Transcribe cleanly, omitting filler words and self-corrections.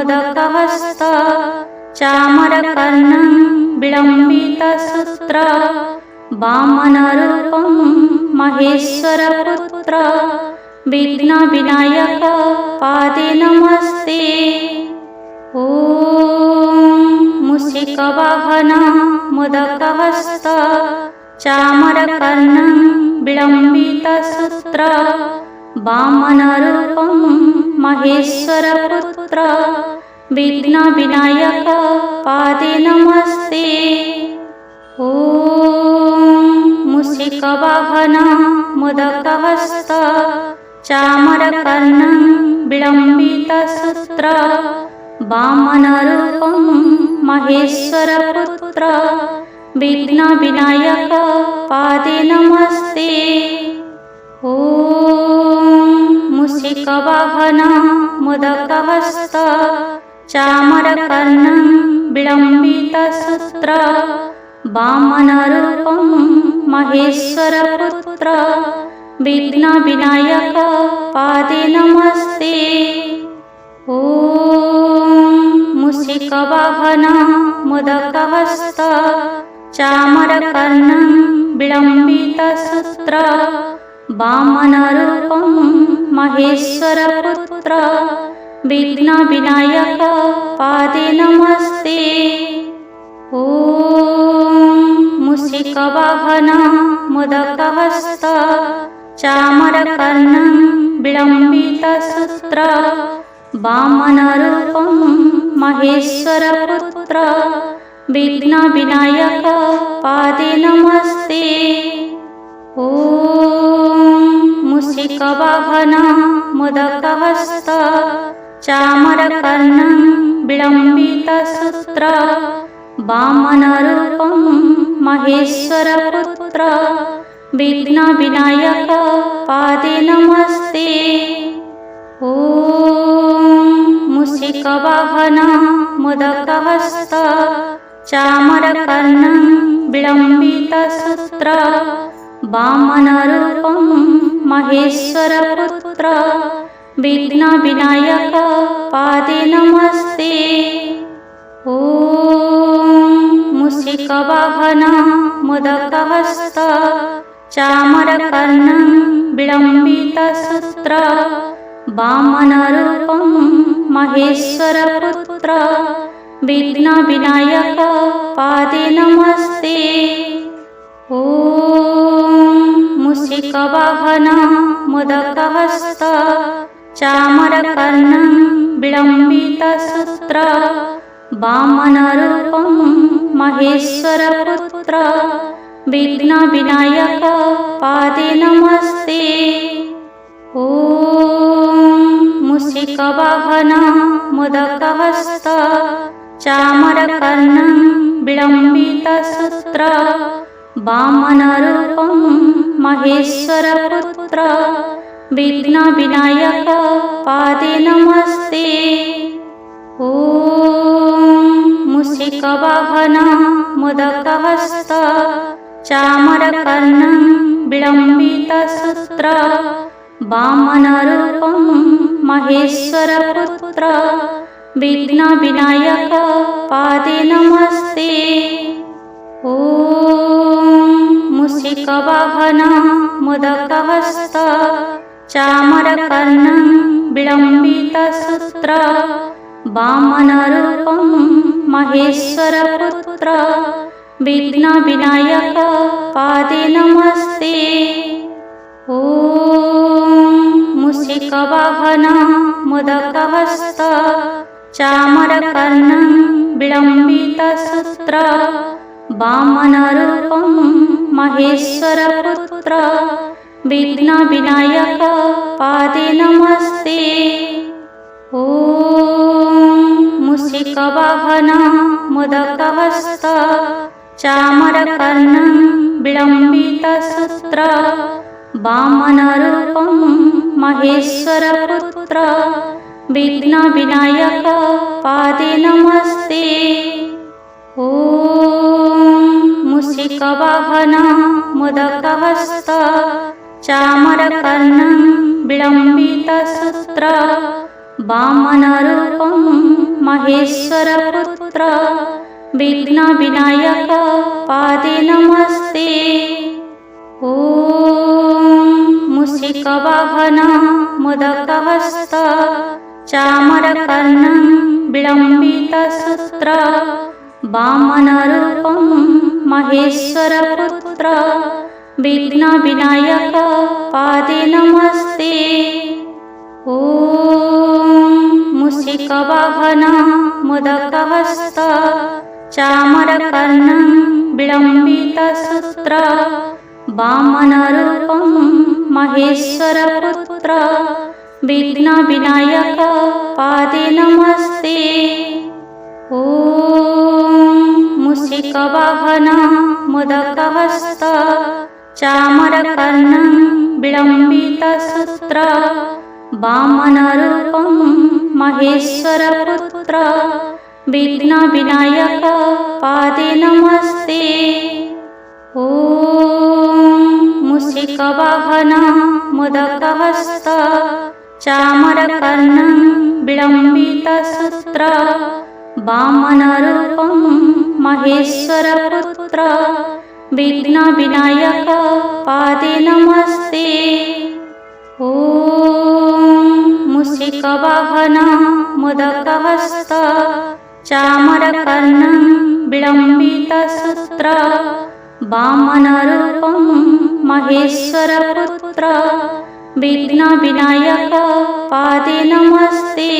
मोदकहस्त चामरकर्णं विलम्बितसूत्र वामनरूपं महेश्वरपुत्र विघ्नविनायक पादे नमस्ते। ॐ मूषिकवाहन मोदकहस्त चामरकर्णं विलम्बितसूत्र वामनरूपं महेश्वरपुत्र विघ्नविनायक पादे नमस्ते। ॐ मूषिकवाहन मोदकहस्त चामरकर्णं विलम्बितसूत्र वामनरूपं महेश्वरपुत्र विघ्नविनायक पादे नमस्ते। ॐ मूषिकवाहन मोदकहस्त चामरकर्णं विलम्बितसूत्र वामनरूपं महेश्वरपुत्र विघ्नविनायक पादे नमस्ते। ॐ मूषिकवाहन मोदकहस्त चामरकर्णं विलम्बितसूत्र वामनरूपं महेश्वरपुत्र विघ्नविनायक पादे नमस्ते। ॐ मूषिकवाहन मोदकहस्त चामरकर्णं विलम्बितसूत्र वामनरूपं महेश्वरपुत्र विघ्नविनायक पादे नमस्ते। ॐ मूषिकवाहन मोदकहस्त चामरकर्णं विलम्बितसूत्र वामनरूपं महेश्वरपुत्र विघ्नविनायक पादे नमस्ते। ॐ मूषिकवाहन मोदकहस्त चामरकर्णं विलम्बितसूत्र वामनरूपं महेश्वरपुत्र विघ्नविनायक पादे नमस्ते। ॐ मूषिकवाहन मोदकहस्त चामरकर्णं विलम्बितसूत्र वामनरूपं महेश्वरपुत्र विघ्नविनायक पादे नमस्ते। ॐ मूषिकवाहन मोदकहस्त चामरकर्णं विलम्बितसूत्र वामनरूपं महेश्वरपुत्र विघ्नविनायक पादे नमस्ते। ॐ मूषिकवाहन मोदकहस्त चामरकर्णं विलम्बितसूत्र वामनरूपं महेश्वरपुत्र विघ्नविनायक पादे नमस्ते। ॐ मूषिकवाहन मोदकहस्त चामरकर्णं विलम्बितसूत्र वामनरूपं महेश्वरपुत्र विघ्नविनायक पादे नमस्ते। ॐ मूषिकवाहन मोदकहस्त चामरकर्णं विलम्बितसूत्र वामनरूपं महेश्वरपुत्र विघ्नविनायक पादे नमस्ते। ॐ मूषिकवाहन मोदकहस्त चामरकर्णं विलम्बितसूत्र वामनरूपं महेश्वरपुत्र विघ्नविनायक पादे नमस्ते। ॐ मूषिकवाहन मोदकहस्त चामरकर्णं विलम्बितसूत्र वामनरूपं महेश्वरपुत्र विघ्नविनायक पादे नमस्ते। ॐ मूषिकवाहन मोदकहस्त चामरकर्णं विलम्बितसूत्र वामनरूपं महेश्वरपुत्र विघ्नविनायक पादे नमस्ते। ॐ मूषिकवाहन मोदकहस्त चामरकर्णं विलम्बितसूत्र वामनरूपं महेश्वरपुत्र विघ्नविनायक पादे नमस्ते। ॐ मूषिकवाहन मोदकहस्त चामरकर्णं विलम्बितसूत्र वामनरूपं महेश्वरपुत्र विघ्नविनायक पादे नमस्ते। ॐ मूषिकवाहन मोदकहस्त चामरकर्णं विलम्बितसूत्र वामनरूपं महेश्वरपुत्र विघ्नविनायक पादे नमस्ते। ॐ मूषिकवाहन मोदकहस्त चामरकर्णं विलम्बितसूत्र वामनरूपं महेश्वरपुत्र विघ्नविनायक पादे नमस्ते। ॐ मूषिकवाहन मोदकहस्त चामरकर्णं विलम्बितसूत्र वामनरूपं महेश्वरपुत्र विघ्नविनायक पादे नमस्ते।